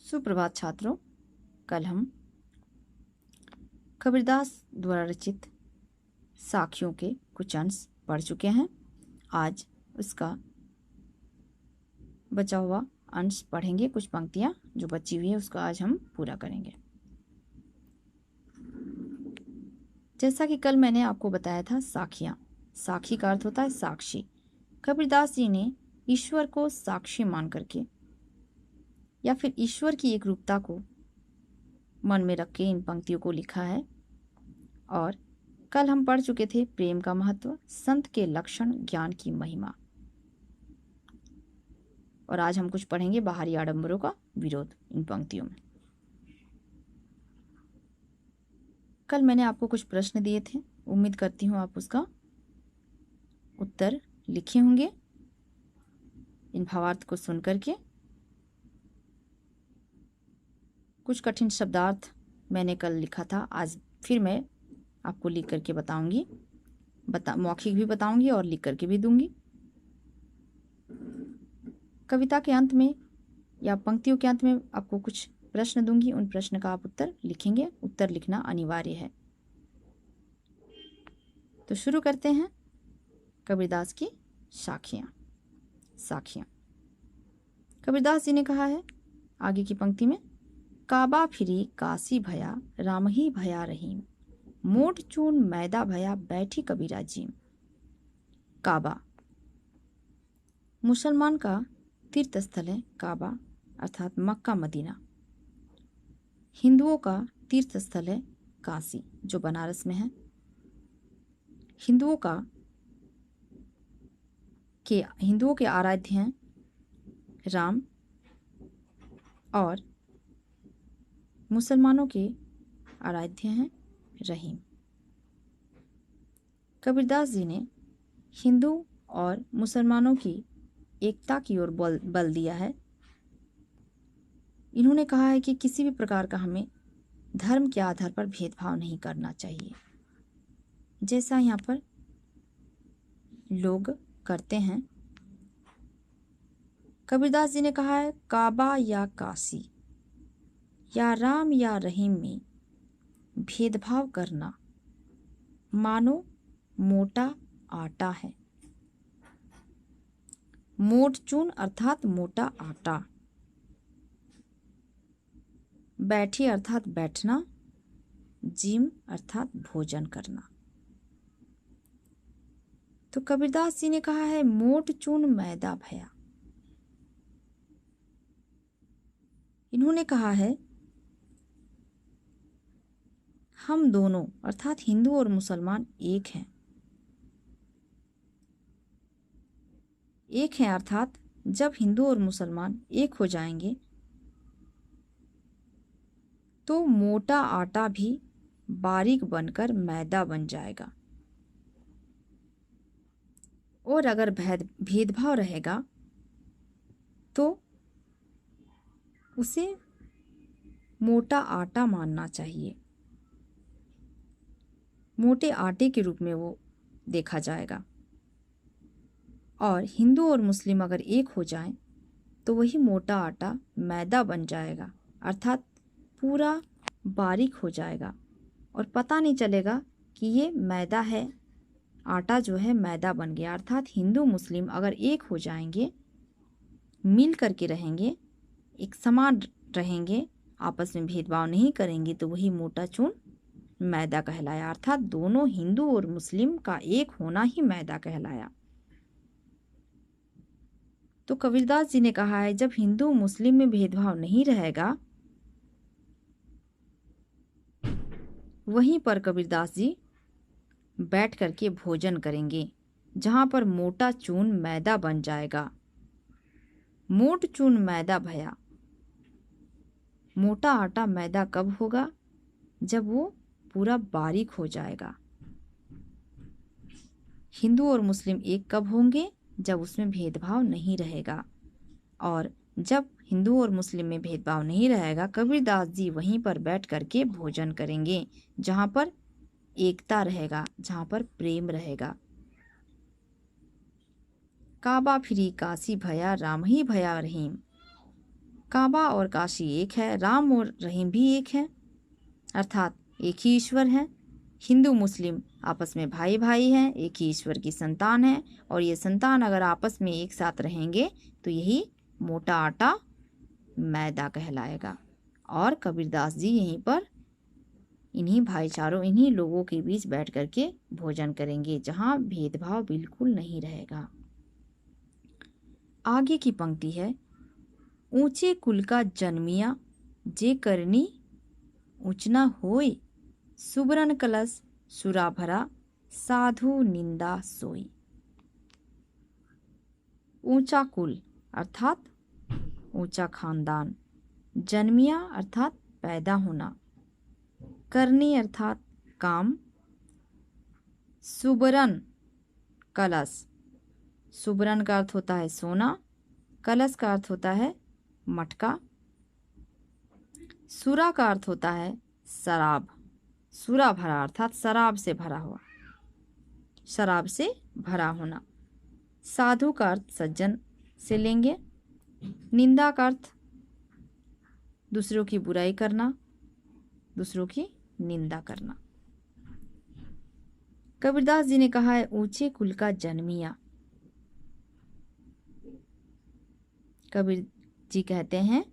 सुप्रभात छात्रों। कल हम कबीरदास द्वारा रचित साखियों के कुछ अंश पढ़ चुके हैं। आज उसका बचा हुआ अंश पढ़ेंगे। कुछ पंक्तियां जो बची हुई है उसका आज हम पूरा करेंगे। जैसा कि कल मैंने आपको बताया था, साखियां, साखी का अर्थ होता है साक्षी। कबीरदास जी ने ईश्वर को साक्षी मान करके या फिर ईश्वर की एक रूपता को मन में रख के इन पंक्तियों को लिखा है। और कल हम पढ़ चुके थे प्रेम का महत्व, संत के लक्षण, ज्ञान की महिमा। और आज हम कुछ पढ़ेंगे बाहरी आडंबरों का विरोध इन पंक्तियों में। कल मैंने आपको कुछ प्रश्न दिए थे, उम्मीद करती हूँ आप उसका उत्तर लिखे होंगे इन भावार्थ को सुन करके। कुछ कठिन शब्दार्थ मैंने कल लिखा था, आज फिर मैं आपको लिख करके बताऊंगी, मौखिक भी बताऊंगी और लिख करके भी दूंगी। कविता के अंत में या पंक्तियों के अंत में आपको कुछ प्रश्न दूंगी, उन प्रश्न का आप उत्तर लिखेंगे। उत्तर लिखना अनिवार्य है। तो शुरू करते हैं कबीरदास की साखियां। कबीरदास जी ने कहा है आगे की पंक्ति में, काबा फिरी काशी भया राम ही भया रहीम, मोट चून मैदा भया बैठी कबीरा जीम। काबा मुसलमान का तीर्थ स्थल है। काबा अर्थात मक्का मदीना। हिंदुओं का तीर्थ स्थल है काशी, जो बनारस में है। हिंदुओं के आराध्य हैं राम और मुसलमानों के आराध्य हैं रहीम। कबीरदास जी ने हिंदू और मुसलमानों की एकता की ओर बल दिया है। इन्होंने कहा है कि किसी भी प्रकार का हमें धर्म के आधार पर भेदभाव नहीं करना चाहिए, जैसा यहाँ पर लोग करते हैं। कबीरदास जी ने कहा है, काबा या काशी या राम या रहीम में भेदभाव करना मानो मोटा आटा है। मोट चून अर्थात मोटा आटा, बैठी अर्थात बैठना, जिम अर्थात भोजन करना। तो कबीरदास जी ने कहा है मोट चून मैदा भया। इन्होंने कहा है हम दोनों अर्थात हिंदू और मुसलमान एक हैं। एक हैं अर्थात जब हिंदू और मुसलमान एक हो जाएंगे तो मोटा आटा भी बारीक बनकर मैदा बन जाएगा। और अगर भेदभाव रहेगा तो उसे मोटा आटा मानना चाहिए, मोटे आटे के रूप में वो देखा जाएगा। और हिंदू और मुस्लिम अगर एक हो जाएं तो वही मोटा आटा मैदा बन जाएगा, अर्थात पूरा बारीक हो जाएगा और पता नहीं चलेगा कि ये मैदा है, आटा जो है मैदा बन गया। अर्थात हिंदू मुस्लिम अगर एक हो जाएंगे, मिल करके रहेंगे, एक समान रहेंगे, आपस में भेदभाव नहीं करेंगे, तो वही मोटा चून मैदा कहलाया। अर्थात दोनों हिंदू और मुस्लिम का एक होना ही मैदा कहलाया। तो कबीरदास जी ने कहा है जब हिंदू मुस्लिम में भेदभाव नहीं रहेगा, वहीं पर कबीरदास जी बैठ करके भोजन करेंगे, जहां पर मोटा चून मैदा बन जाएगा। मोट चून मैदा भया, मोटा आटा मैदा कब होगा? जब वो पूरा बारीक हो जाएगा। हिंदू और मुस्लिम एक कब होंगे? जब उसमें भेदभाव नहीं रहेगा। और जब हिंदू और मुस्लिम में भेदभाव नहीं रहेगा, कबीरदास जी वहीं पर बैठ करके भोजन करेंगे, जहां पर एकता रहेगा, जहां पर प्रेम रहेगा। काबा फिरी काशी भया राम ही भया रहीम। काबा और काशी एक है, राम और रहीम भी एक है, अर्थात एक ही ईश्वर है। हिंदू मुस्लिम आपस में भाई भाई हैं, एक ही ईश्वर की संतान है, और ये संतान अगर आपस में एक साथ रहेंगे तो यही मोटा आटा मैदा कहलाएगा। और कबीरदास जी यहीं पर इन्हीं भाईचारों, इन्हीं लोगों के बीच बैठ करके भोजन करेंगे, जहाँ भेदभाव बिल्कुल नहीं रहेगा। आगे की पंक्ति है, ऊंचे कुल का जन्मिया जे करनी ऊंचना होय, सुबरन कलश सुरा भरा साधु निंदा सोई। ऊंचा कुल अर्थात ऊंचा खानदान, जन्मिया अर्थात पैदा होना, करनी अर्थात काम, सुबरन कलश, सुबरन का अर्थ होता है सोना, कलश का अर्थ होता है मटका, सुरा का अर्थ होता है शराब, सुरा भरा अर्थात शराब से भरा हुआ, शराब से भरा होना। साधु का अर्थ सज्जन से लेंगे, निंदा का अर्थ दूसरों की बुराई करना, दूसरों की निंदा करना। कबीरदास जी ने कहा है ऊंचे कुल का जन्मिया। कबीर जी कहते हैं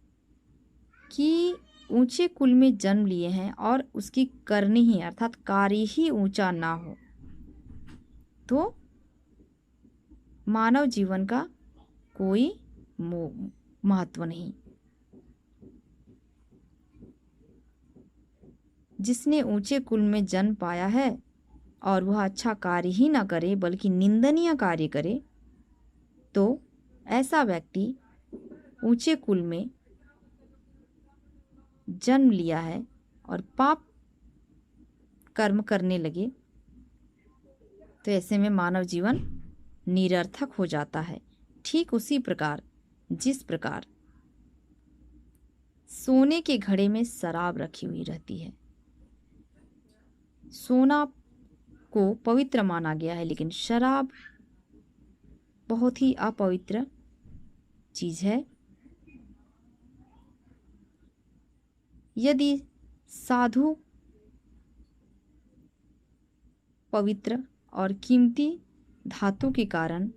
कि ऊंचे कुल में जन्म लिए हैं और उसकी करनी ही अर्थात कार्य ही ऊंचा ना हो तो मानव जीवन का कोई महत्व नहीं। जिसने ऊंचे कुल में जन्म पाया है और वह अच्छा कार्य ही ना करे बल्कि निंदनीय कार्य करे तो ऐसा व्यक्ति ऊंचे कुल में जन्म लिया है और पाप कर्म करने लगे तो ऐसे में मानव जीवन निरर्थक हो जाता है। ठीक उसी प्रकार जिस प्रकार सोने के घड़े में शराब रखी हुई रहती है, सोना को पवित्र माना गया है लेकिन शराब बहुत ही अपवित्र चीज है। यदि साधु पवित्र और कीमती धातु के कारण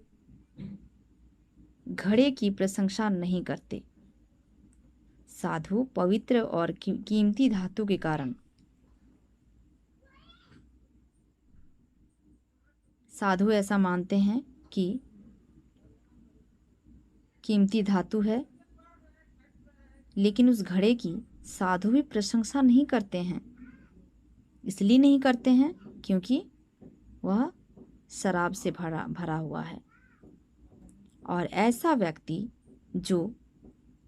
घड़े की प्रशंसा नहीं करते, साधु पवित्र और कीमती धातु के कारण साधु ऐसा मानते हैं कि कीमती धातु है, लेकिन उस घड़े की साधु भी प्रशंसा नहीं करते हैं। इसलिए नहीं करते हैं क्योंकि वह शराब से भरा हुआ है। और ऐसा व्यक्ति जो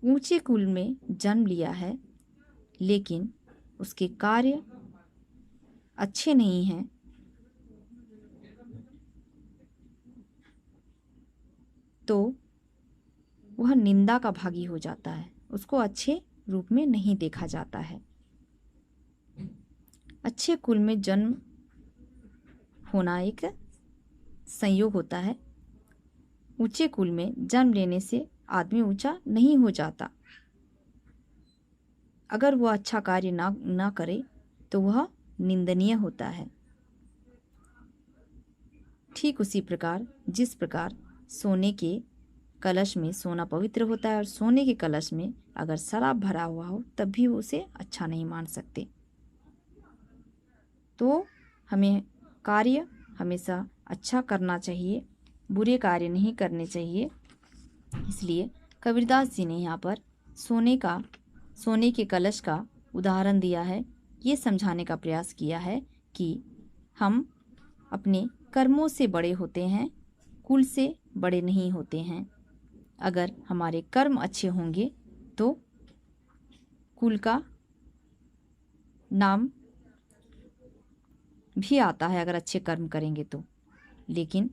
ऊंचे कुल में जन्म लिया है लेकिन उसके कार्य अच्छे नहीं हैं तो वह निंदा का भागी हो जाता है, उसको अच्छे रूप में नहीं देखा जाता है। अच्छे कुल में जन्म होना एक संयोग होता है। ऊंचे कुल में जन्म लेने से आदमी ऊंचा नहीं हो जाता। अगर वह अच्छा कार्य ना करे तो वह निंदनीय होता है। ठीक उसी प्रकार जिस प्रकार सोने के कलश में सोना पवित्र होता है और सोने के कलश में अगर शराब भरा हुआ हो तब भी उसे अच्छा नहीं मान सकते। तो हमें कार्य हमेशा अच्छा करना चाहिए, बुरे कार्य नहीं करने चाहिए। इसलिए कबीरदास जी ने यहाँ पर सोने के कलश का उदाहरण दिया है, ये समझाने का प्रयास किया है कि हम अपने कर्मों से बड़े होते हैं, कुल से बड़े नहीं होते हैं। अगर हमारे कर्म अच्छे होंगे तो कुल का नाम भी आता है अगर अच्छे कर्म करेंगे तो, लेकिन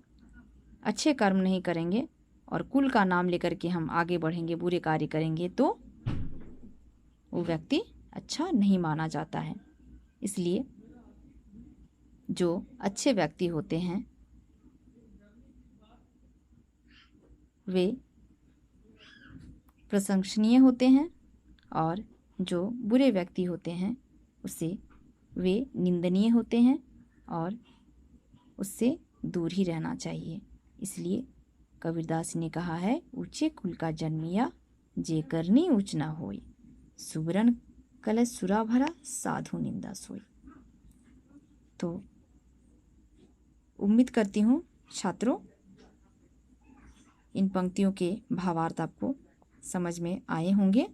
अच्छे कर्म नहीं करेंगे और कुल का नाम लेकर के हम आगे बढ़ेंगे, बुरे कार्य करेंगे तो वो व्यक्ति अच्छा नहीं माना जाता है। इसलिए जो अच्छे व्यक्ति होते हैं वे प्रशंसनीय होते हैं और जो बुरे व्यक्ति होते हैं उससे वे निंदनीय होते हैं और उससे दूर ही रहना चाहिए। इसलिए कबीरदास ने कहा है, ऊंचे कुल का जन्मिया जे करनी ऊंच ना होई, सुबरन कलश सुरा भरा साधु निंदा सोई। तो उम्मीद करती हूँ छात्रों इन पंक्तियों के भावार्थ आपको समझ में आए होंगे।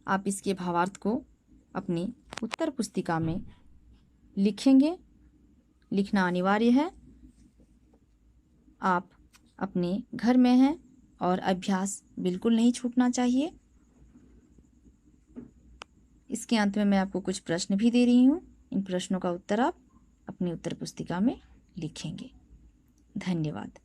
आप इसके भावार्थ को अपनी उत्तर पुस्तिका में लिखेंगे, लिखना अनिवार्य है। आप अपने घर में हैं और अभ्यास बिल्कुल नहीं छूटना चाहिए। इसके अंत में मैं आपको कुछ प्रश्न भी दे रही हूँ। इन प्रश्नों का उत्तर आप अपनी उत्तर पुस्तिका में लिखेंगे। धन्यवाद।